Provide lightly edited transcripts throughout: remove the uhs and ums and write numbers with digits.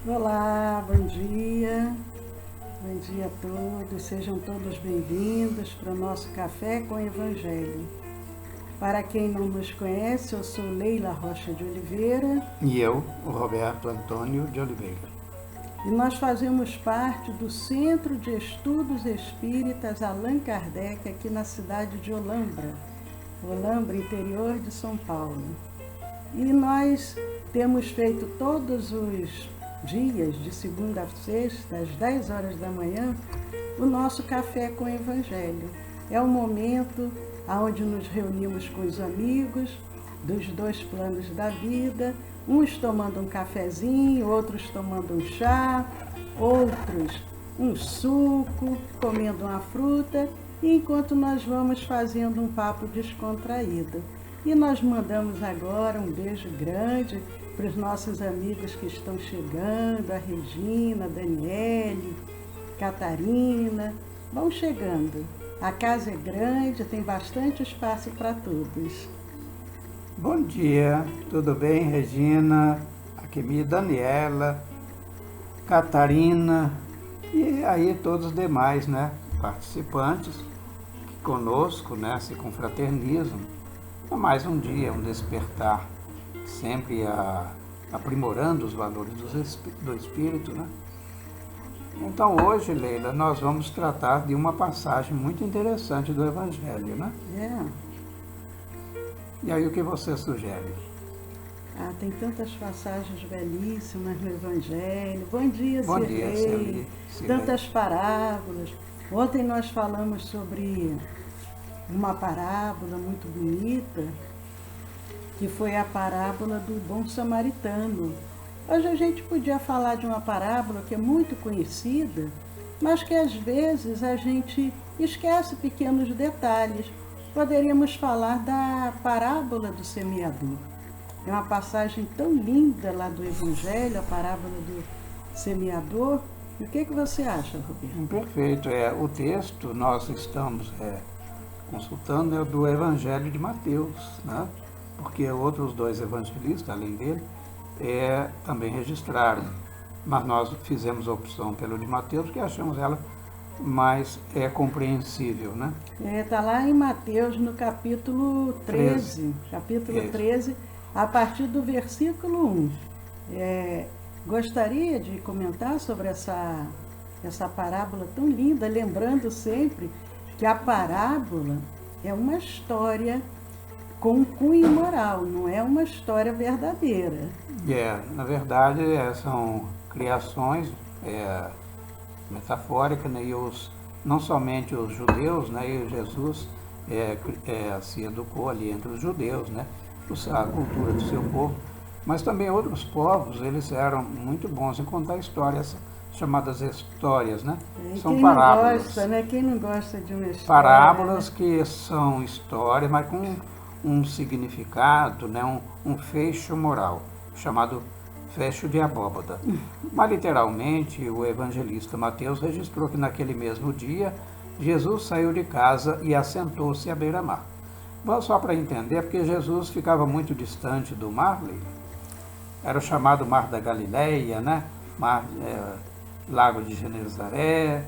Olá, bom dia. Bom dia a todos. Sejam todos bem-vindos para o nosso Café com Evangelho. Para quem não nos conhece, eu sou Leila Rocha de Oliveira. E eu, o Roberto Antônio de Oliveira. E nós fazemos parte do Centro de Estudos Espíritas Allan Kardec, aqui na cidade de Olambra, interior de São Paulo. E nós temos feito todos os dias, de segunda a sexta, às 10 horas da manhã, o nosso Café com Evangelho. É um momento onde nos reunimos com os amigos dos dois planos da vida, uns tomando um cafezinho, outros tomando um chá, outros um suco, comendo uma fruta, enquanto nós vamos fazendo um papo descontraído. E nós mandamos agora um beijo grande para os nossos amigos que estão chegando, a Regina, a Daniele, Catarina. Vão chegando. A casa é grande, tem bastante espaço para todos. Bom dia, tudo bem, Regina, Akemi, Daniela, Catarina e aí todos os demais, participantes que conosco, se confraternizam. É mais um dia, um despertar, sempre aprimorando os valores do Espírito, Então hoje, Leila, nós vamos tratar de uma passagem muito interessante do Evangelho, E aí o que você sugere? Tem tantas passagens belíssimas no Evangelho. Bom dia, Bom dia, Cirlei. Tantas parábolas. Ontem nós falamos sobre uma parábola muito bonita, que foi a parábola do bom samaritano. Hoje a gente podia falar de uma parábola que é muito conhecida, mas que às vezes a gente esquece pequenos detalhes. Poderíamos falar da parábola do semeador. É uma passagem tão linda lá do Evangelho, a parábola do semeador. E o que você acha, Roberto? Perfeito. O texto nós estamos consultando é do Evangelho de Mateus, Porque outros dois evangelistas, além dele, também registraram. Mas nós fizemos a opção pelo de Mateus, que achamos ela mais compreensível, Está lá em Mateus, no capítulo 13. Capítulo 13, a partir do versículo 1. Gostaria de comentar sobre essa parábola tão linda, lembrando sempre que a parábola é uma história com cunho moral, não é uma história verdadeira. Na verdade, são criações metafóricas, e não somente os judeus, e Jesus se educou ali entre os judeus, a cultura do seu povo, mas também outros povos, eles eram muito bons em contar histórias, chamadas histórias, São parábolas. Quem não gosta de uma história? Parábolas que são histórias, mas com um significado, um fecho moral, chamado fecho de abóbada. Mas literalmente o evangelista Mateus registrou que naquele mesmo dia Jesus saiu de casa e assentou-se à beira-mar. Vamos só para entender, porque Jesus ficava muito distante do mar, era o chamado Mar da Galileia, Lago de Genezaré.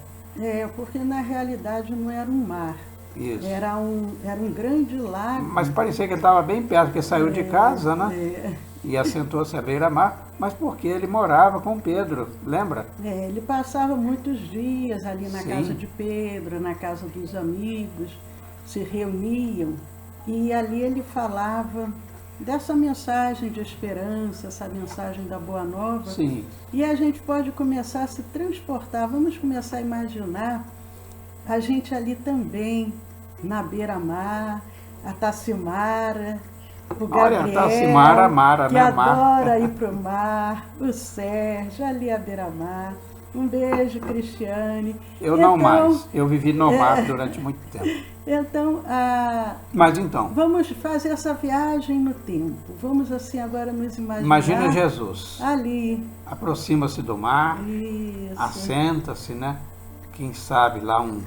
Porque na realidade não era um mar. Isso. Era um grande lago. Mas parecia que ele estava bem perto, porque saiu de casa, E assentou-se à beira-mar, mas porque ele morava com Pedro, lembra? Ele passava muitos dias ali na Sim. casa de Pedro, na casa dos amigos, se reuniam, e ali ele falava dessa mensagem de esperança, essa mensagem da Boa Nova. Sim. E a gente pode começar a se transportar, vamos começar a imaginar a gente ali também, na beira-mar, a Tacimara, o Gabriel, olha, a Tacimara, Mara, que adora ir para o mar, o Sérgio, ali à beira-mar. Um beijo, Cristiane. Eu não mais, eu vivi no mar durante muito tempo. Mas então, vamos fazer essa viagem no tempo. Vamos assim agora nos imaginar. Imagina Jesus. Ali. Aproxima-se do mar, Isso. Assenta-se, Quem sabe lá um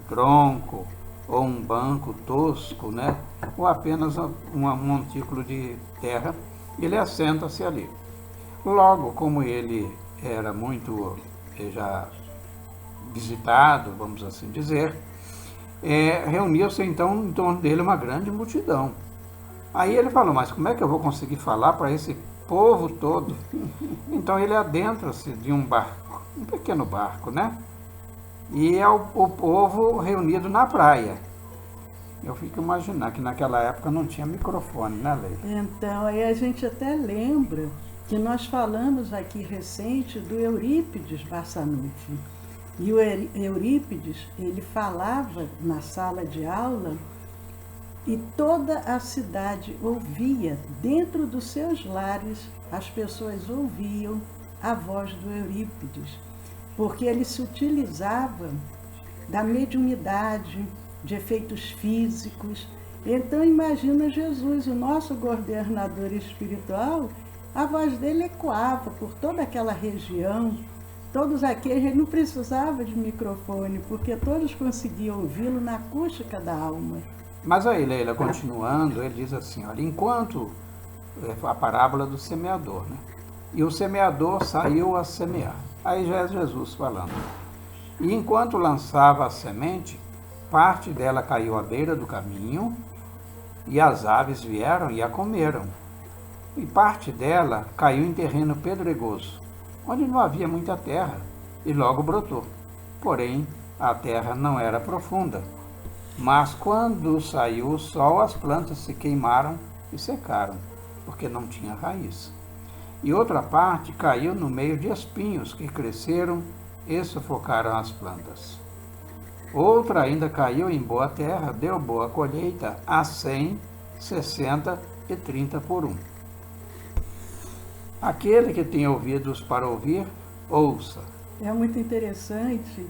tronco ou um banco tosco, Ou apenas um montículo de terra, ele assenta-se ali. Logo, como ele era muito já visitado, vamos assim dizer, reuniu-se então em torno dele uma grande multidão. Aí ele falou, mas como é que eu vou conseguir falar para esse povo todo? Então ele adentra-se de um barco, um pequeno barco, né? E é o povo reunido na praia. Eu fico imaginando que naquela época não tinha microfone, né, Leila? Então, aí a gente até lembra que nós falamos aqui recente do Eurípides Barçanufo. E o Eurípides, ele falava na sala de aula e toda a cidade ouvia, dentro dos seus lares, as pessoas ouviam a voz do Eurípides, porque ele se utilizava da mediunidade, de efeitos físicos. Então imagina Jesus, o nosso governador espiritual, a voz dele ecoava por toda aquela região, todos aqueles, ele não precisava de microfone, porque todos conseguiam ouvi-lo na acústica da alma. Mas aí, Leila, continuando, ele diz assim, olha, enquanto a parábola do semeador, né? E o semeador saiu a semear. Aí já é Jesus falando. E enquanto lançava a semente, parte dela caiu à beira do caminho, e as aves vieram e a comeram. E parte dela caiu em terreno pedregoso, onde não havia muita terra, e logo brotou. Porém, a terra não era profunda. Mas quando saiu o sol, as plantas se queimaram e secaram, porque não tinha raiz. E outra parte caiu no meio de espinhos que cresceram e sufocaram as plantas. Outra ainda caiu em boa terra, deu boa colheita a 100, 60 e 30 por um. Aquele que tem ouvidos para ouvir, ouça. É muito interessante,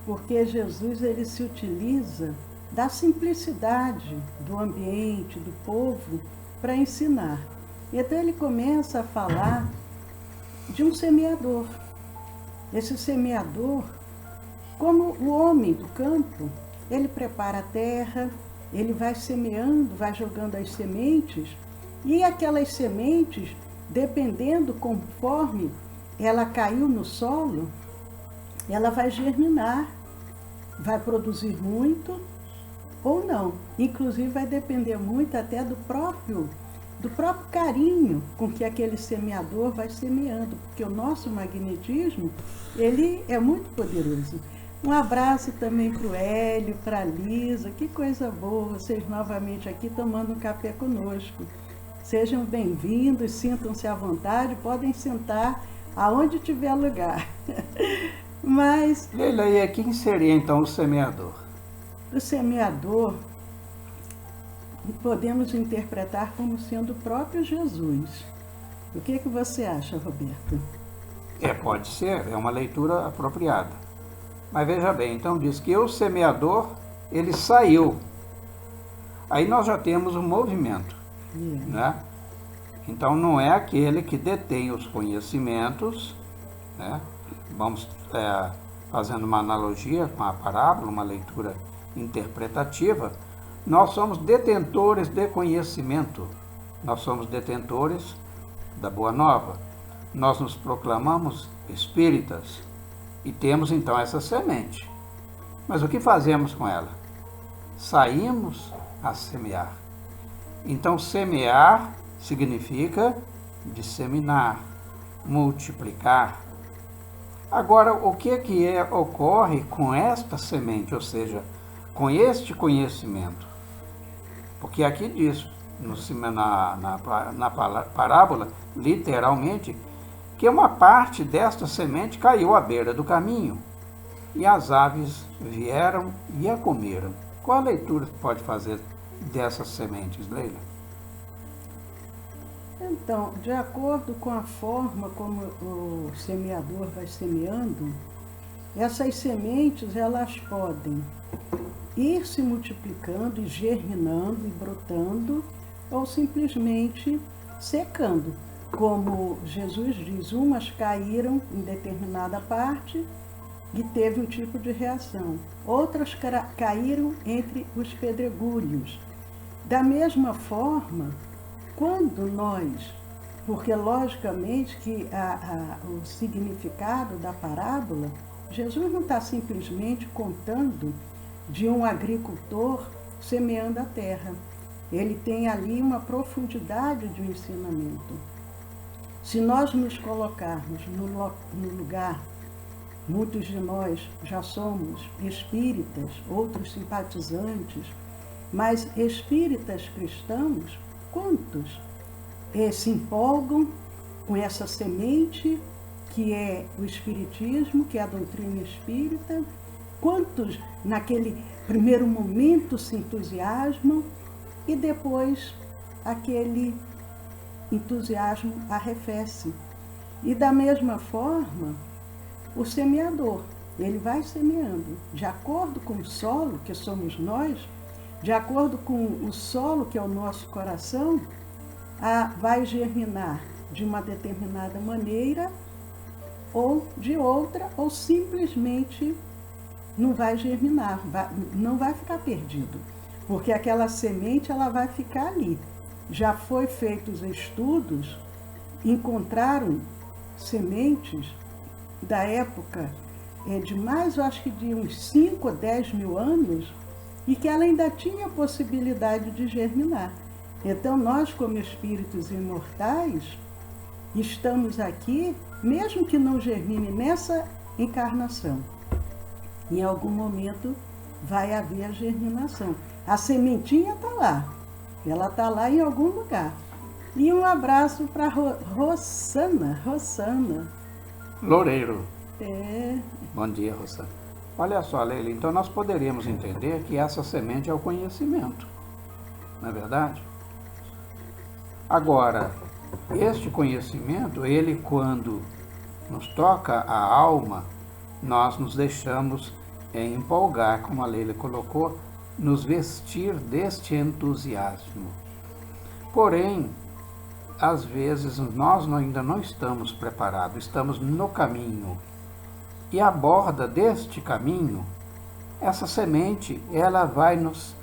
porque Jesus ele se utiliza da simplicidade do ambiente, do povo, para ensinar. Então ele começa a falar de um semeador. Esse semeador, como o homem do campo, ele prepara a terra, ele vai semeando, vai jogando as sementes, e aquelas sementes, dependendo conforme ela caiu no solo, ela vai germinar, vai produzir muito ou não. Inclusive vai depender muito até do próprio carinho com que aquele semeador vai semeando, porque o nosso magnetismo, ele é muito poderoso. Um abraço também para o Hélio, para a Lisa, que coisa boa, vocês novamente aqui tomando um café conosco. Sejam bem-vindos, sintam-se à vontade, podem sentar aonde tiver lugar. Mas... Leila, e quem seria então o semeador? O semeador podemos interpretar como sendo o próprio Jesus. O que você acha, Roberto? Pode ser, é uma leitura apropriada. Mas veja bem, então diz que o semeador, ele saiu. Aí nós já temos um movimento, né? Então não é aquele que detém os conhecimentos, né? Vamos fazendo uma analogia com a parábola, uma leitura interpretativa. Nós somos detentores de conhecimento, nós somos detentores da Boa Nova, nós nos proclamamos espíritas e temos então essa semente. Mas o que fazemos com ela? Saímos a semear. Então semear significa disseminar, multiplicar. Agora, o que ocorre com esta semente, ou seja, com este conhecimento? Porque aqui diz, na parábola, literalmente, que uma parte desta semente caiu à beira do caminho, e as aves vieram e a comeram. Qual a leitura que pode fazer dessas sementes, Leila? Então, de acordo com a forma como o semeador vai semeando, essas sementes elas podem ir se multiplicando e germinando e brotando, ou simplesmente secando. Como Jesus diz, umas caíram em determinada parte e teve um tipo de reação. Outras caíram entre os pedregulhos. Da mesma forma, quando nós Porque, logicamente, que o significado da parábola, Jesus não está simplesmente contando de um agricultor semeando a terra. Ele tem ali uma profundidade de um ensinamento. Se nós nos colocarmos no lugar, muitos de nós já somos espíritas, outros simpatizantes, mas espíritas cristãos, quantos se empolgam com essa semente que é o espiritismo, que é a doutrina espírita? Quantos naquele primeiro momento se entusiasmam e depois aquele entusiasmo arrefece? E da mesma forma, o semeador, ele vai semeando de acordo com o solo, que somos nós, de acordo com o solo, que é o nosso coração, vai germinar de uma determinada maneira ou de outra, ou simplesmente não vai germinar, não vai ficar perdido, porque aquela semente ela vai ficar ali. Já foi feitos estudos, encontraram sementes da época de mais, eu acho que de uns 5 ou 10 mil anos, e que ela ainda tinha possibilidade de germinar. Então, nós, como espíritos imortais, estamos aqui, mesmo que não germine nessa encarnação, em algum momento vai haver a germinação. A sementinha está lá, ela está lá em algum lugar. E um abraço para Rossana. Loureiro. É. Bom dia, Rossana. Olha só, Leila, então nós poderíamos entender que essa semente é o conhecimento, não é verdade? Agora, este conhecimento, ele quando nos toca a alma, nós nos deixamos empolgar, como a Leila colocou, nos vestir deste entusiasmo. Porém, às vezes nós ainda não estamos preparados, estamos no caminho. E à borda deste caminho, essa semente, ela vai nos,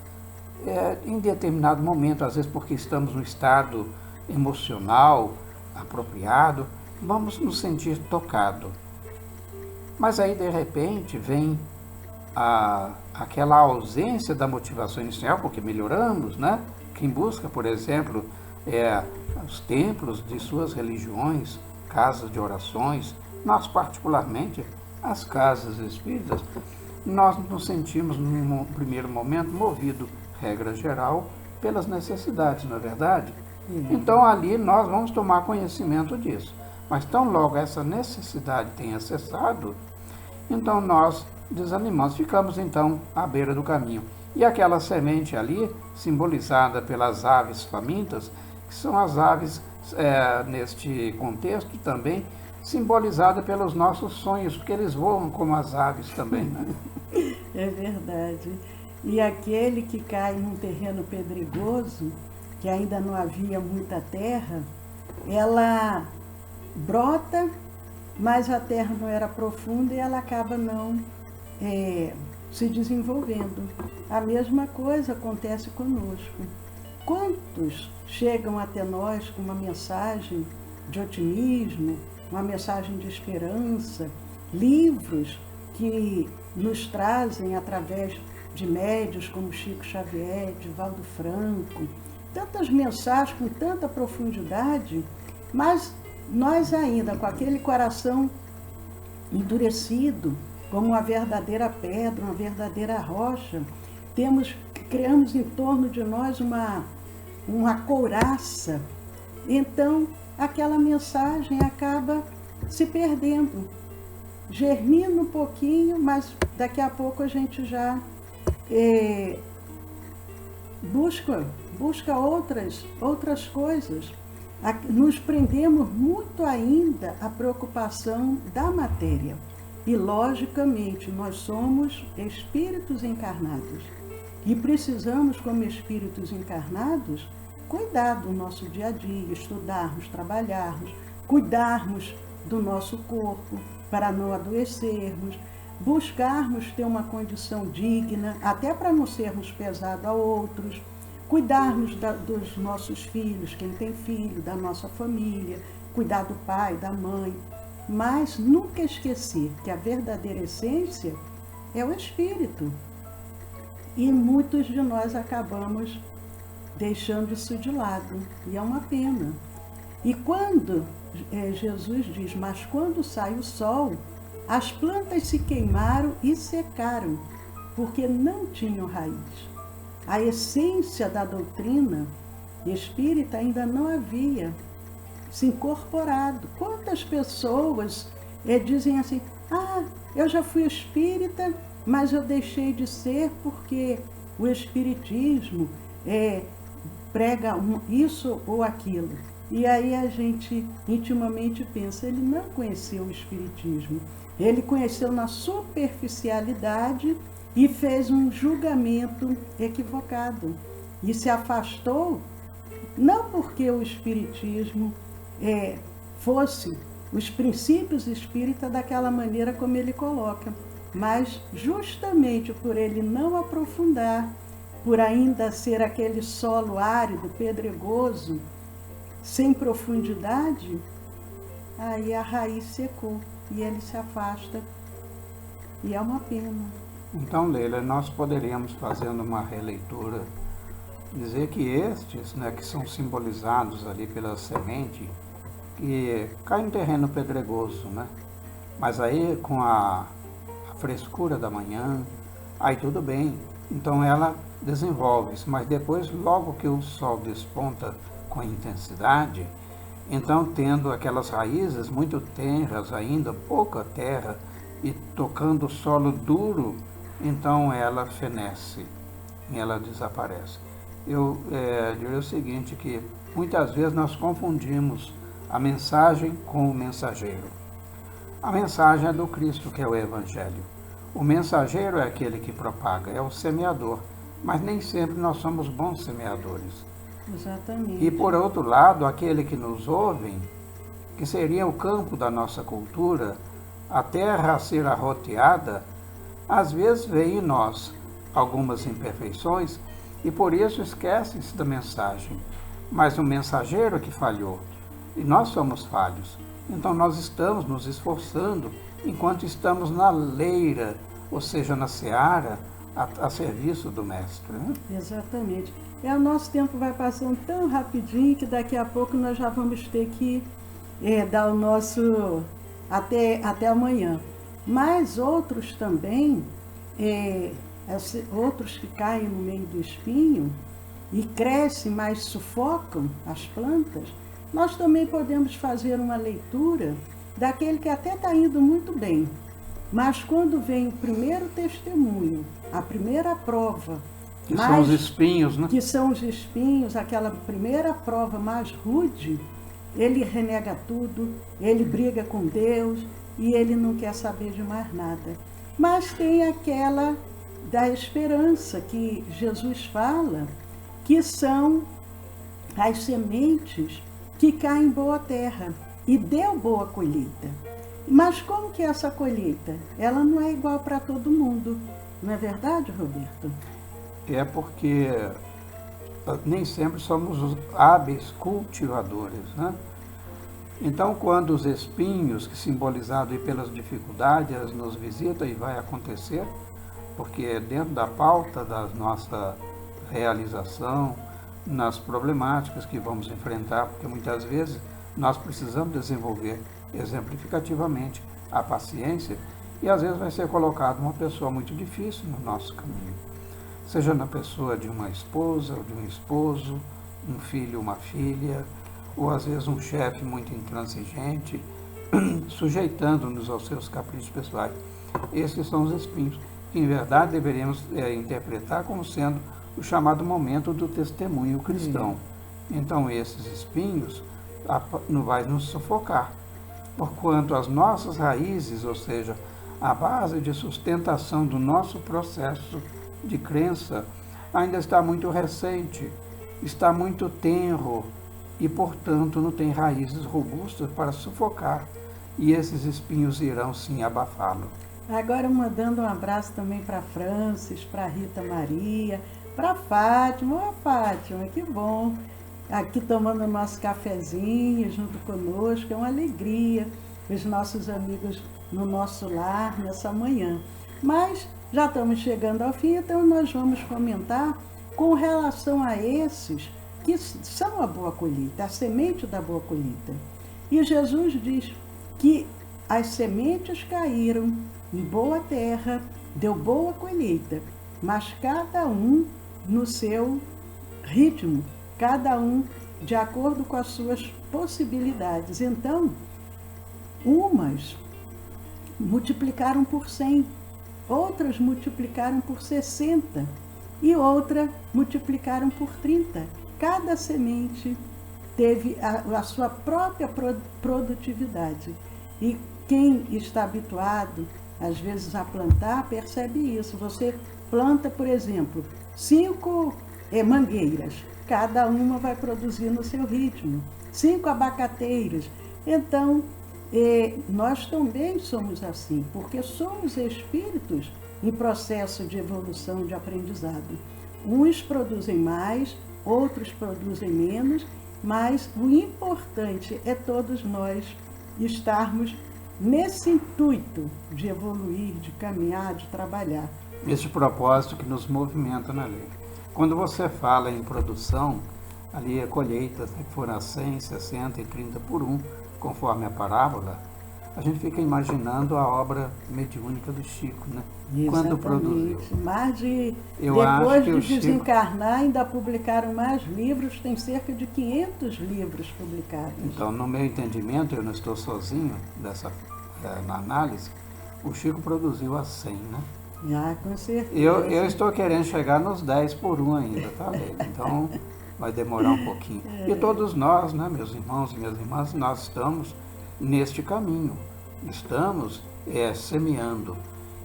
em determinado momento, às vezes porque estamos no estado emocional apropriado, vamos nos sentir tocado. Mas aí, de repente, vem aquela ausência da motivação inicial, porque melhoramos, né? Quem busca, por exemplo, os templos de suas religiões, casas de orações, nós particularmente, as casas espíritas, nós nos sentimos, num primeiro momento, movido, regra geral, pelas necessidades, não é verdade? Então, ali nós vamos tomar conhecimento disso. Mas tão logo essa necessidade tenha cessado, então nós desanimamos, ficamos então à beira do caminho. E aquela semente ali, simbolizada pelas aves famintas, que são as aves, neste contexto também, simbolizada pelos nossos sonhos, porque eles voam como as aves também, né? É verdade. E aquele que cai num terreno pedregoso, que ainda não havia muita terra, ela brota, mas a terra não era profunda e ela acaba não se desenvolvendo. A mesma coisa acontece conosco. Quantos chegam até nós com uma mensagem de otimismo, uma mensagem de esperança, livros que nos trazem através de médios como Chico Xavier, Divaldo Franco, tantas mensagens com tanta profundidade, mas nós ainda, com aquele coração endurecido, como uma verdadeira pedra, uma verdadeira rocha, criamos em torno de nós uma couraça. Então, aquela mensagem acaba se perdendo. Germina um pouquinho, mas daqui a pouco a gente já busca outras coisas. Nos prendemos muito ainda à preocupação da matéria. E, logicamente, nós somos espíritos encarnados. E precisamos, como espíritos encarnados, cuidar do nosso dia a dia, estudarmos, trabalharmos, cuidarmos do nosso corpo para não adoecermos, buscarmos ter uma condição digna, até para não sermos pesados a outros, cuidarmos dos nossos filhos, quem tem filho, da nossa família, cuidar do pai, da mãe, mas nunca esquecer que a verdadeira essência é o Espírito. E muitos de nós acabamos deixando isso de lado, e é uma pena. E quando Jesus diz, mas quando sai o sol, as plantas se queimaram e secaram, porque não tinham raiz. A essência da doutrina espírita ainda não havia se incorporado. Quantas pessoas dizem assim, eu já fui espírita, mas eu deixei de ser porque o espiritismo prega isso ou aquilo. E aí a gente intimamente pensa, ele não conheceu o espiritismo, ele conheceu na superficialidade e fez um julgamento equivocado. E se afastou, não porque o espiritismo fosse os princípios espíritas daquela maneira como ele coloca, mas justamente por ele não aprofundar, por ainda ser aquele solo árido, pedregoso, sem profundidade, aí a raiz secou e ele se afasta. E é uma pena. Então, Leila, nós poderíamos, fazendo uma releitura, dizer que estes, que são simbolizados ali pela semente, que cai em terreno pedregoso, mas aí com a frescura da manhã, aí tudo bem, então ela desenvolve-se, mas depois, logo que o sol desponta com intensidade, então tendo aquelas raízes muito tenras ainda, pouca terra, e tocando o solo duro, então ela fenece, e ela desaparece. Eu diria o seguinte, que muitas vezes nós confundimos a mensagem com o mensageiro. A mensagem é do Cristo, que é o Evangelho. O mensageiro é aquele que propaga, é o semeador, mas nem sempre nós somos bons semeadores. Exatamente. E por outro lado, aquele que nos ouve, que seria o campo da nossa cultura, a terra a ser arroteada, às vezes vê em nós algumas imperfeições e por isso esquecem-se da mensagem. Mas o mensageiro é que falhou e nós somos falhos. Então nós estamos nos esforçando enquanto estamos na leira, ou seja, na seara, a serviço do Mestre. Exatamente. O nosso tempo vai passando tão rapidinho que daqui a pouco nós já vamos ter que dar o nosso até amanhã. Mas outros também, outros que caem no meio do espinho e crescem, mas sufocam as plantas, nós também podemos fazer uma leitura daquele que até está indo muito bem, mas quando vem o primeiro testemunho, a primeira prova, que são os espinhos, que são os espinhos, aquela primeira prova mais rude, ele renega tudo, ele briga com Deus e ele não quer saber de mais nada. Mas tem aquela da esperança que Jesus fala, que são as sementes que caem em boa terra e deu boa colheita. Mas como que é essa colheita? Ela não é igual para todo mundo, não é verdade, Roberto? É porque nem sempre somos os hábeis cultivadores, Então, quando os espinhos, que simbolizados pelas dificuldades, nos visitam, e vai acontecer, porque é dentro da pauta da nossa realização, nas problemáticas que vamos enfrentar, porque muitas vezes nós precisamos desenvolver exemplificativamente a paciência, e às vezes vai ser colocada uma pessoa muito difícil no nosso caminho, seja na pessoa de uma esposa ou de um esposo, um filho, uma filha, ou às vezes um chefe muito intransigente, sujeitando-nos aos seus caprichos pessoais. Esses são os espinhos, que em verdade deveríamos interpretar como sendo o chamado momento do testemunho cristão. Então esses espinhos não vai nos sufocar, porquanto as nossas raízes, ou seja, a base de sustentação do nosso processo de crença, ainda está muito recente, está muito tenro e, portanto, não tem raízes robustas para sufocar, e esses espinhos irão sim abafá-lo. Agora mandando um abraço também para Francis, para Rita Maria, para Fátima. Ô Fátima, que bom. Aqui tomando nosso cafezinho junto conosco, é uma alegria os nossos amigos no nosso lar nessa manhã. Mas já estamos chegando ao fim, então nós vamos comentar com relação a esses que são a boa colheita, a semente da boa colheita. E Jesus diz que as sementes caíram em boa terra, deu boa colheita, mas cada um no seu ritmo, cada um de acordo com as suas possibilidades. Então, umas multiplicaram por 100, outras multiplicaram por 60 e outra multiplicaram por 30. Cada semente teve a sua própria produtividade. E quem está habituado, às vezes, a plantar, percebe isso. Você planta, por exemplo, 5 mangueiras, cada uma vai produzir no seu ritmo, 5 abacateiras. Então, nós também somos assim, porque somos espíritos em processo de evolução, de aprendizado. Uns produzem mais, outros produzem menos, mas o importante é todos nós estarmos nesse intuito de evoluir, de caminhar, de trabalhar. Esse propósito que nos movimenta na lei. Quando você fala em produção, ali é colheitas, que foram a 100, 60 e 30 por 1, conforme a parábola, a gente fica imaginando a obra mediúnica do Chico, né? Quando produziu. Mais de, Eu acho depois que de o Chico... desencarnar, ainda publicaram mais livros, tem cerca de 500 livros publicados. Então, no meu entendimento, eu não estou sozinho na análise, o Chico produziu a 100, né? Ah, com certeza. Eu estou querendo chegar nos 10 por 1 ainda, tá vendo? Então, vai demorar um pouquinho. E todos nós, né, meus irmãos e minhas irmãs, nós estamos neste caminho. Estamos semeando.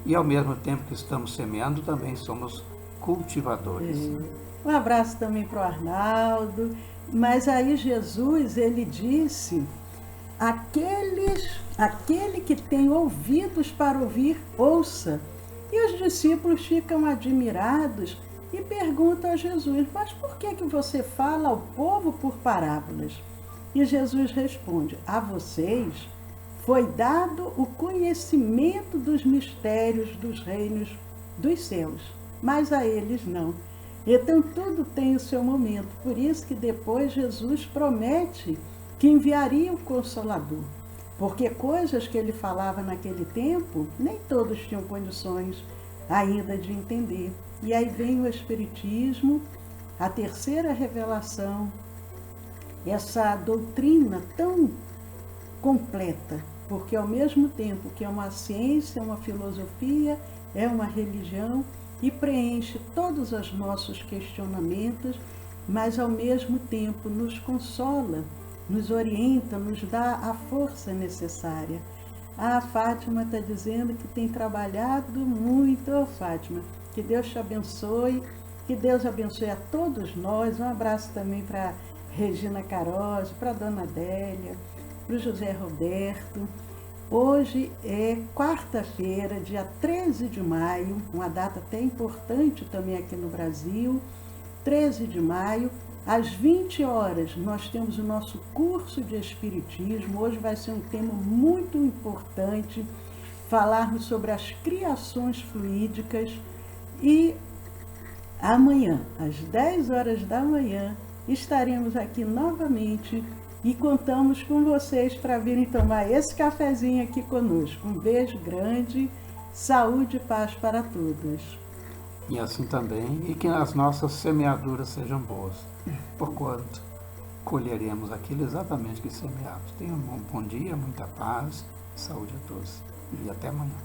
E ao mesmo tempo que estamos semeando, também somos cultivadores. Um abraço também para o Arnaldo. Mas aí Jesus, ele disse, aquele que tem ouvidos para ouvir, ouça. E os discípulos ficam admirados e perguntam a Jesus, mas por que você fala ao povo por parábolas? E Jesus responde, a vocês foi dado o conhecimento dos mistérios dos reinos dos céus, mas a eles não. Então tudo tem o seu momento, por isso que depois Jesus promete que enviaria o Consolador, porque coisas que ele falava naquele tempo, nem todos tinham condições ainda de entender. E aí vem o Espiritismo, a terceira revelação, essa doutrina tão completa, porque ao mesmo tempo que é uma ciência, é uma filosofia, é uma religião e preenche todos os nossos questionamentos, mas ao mesmo tempo nos consola, nos orienta, nos dá a força necessária. A Fátima está dizendo que tem trabalhado muito. Ô Fátima, que Deus te abençoe, que Deus abençoe a todos nós. Um abraço também para Regina Caroz, para a Dona Adélia, para o José Roberto. Hoje é quarta-feira, dia 13 de maio, uma data até importante também aqui no Brasil. 13 de maio, às 20 horas, nós temos o nosso curso de Espiritismo. Hoje vai ser um tema muito importante, falarmos sobre as criações fluídicas. E amanhã, às 10 horas da manhã, estaremos aqui novamente e contamos com vocês para virem tomar esse cafezinho aqui conosco. Um beijo grande, saúde e paz para todos. E assim também, e que as nossas semeaduras sejam boas, porquanto colheremos aquilo exatamente que semeamos. Tenham um bom dia, muita paz, saúde a todos. E até amanhã.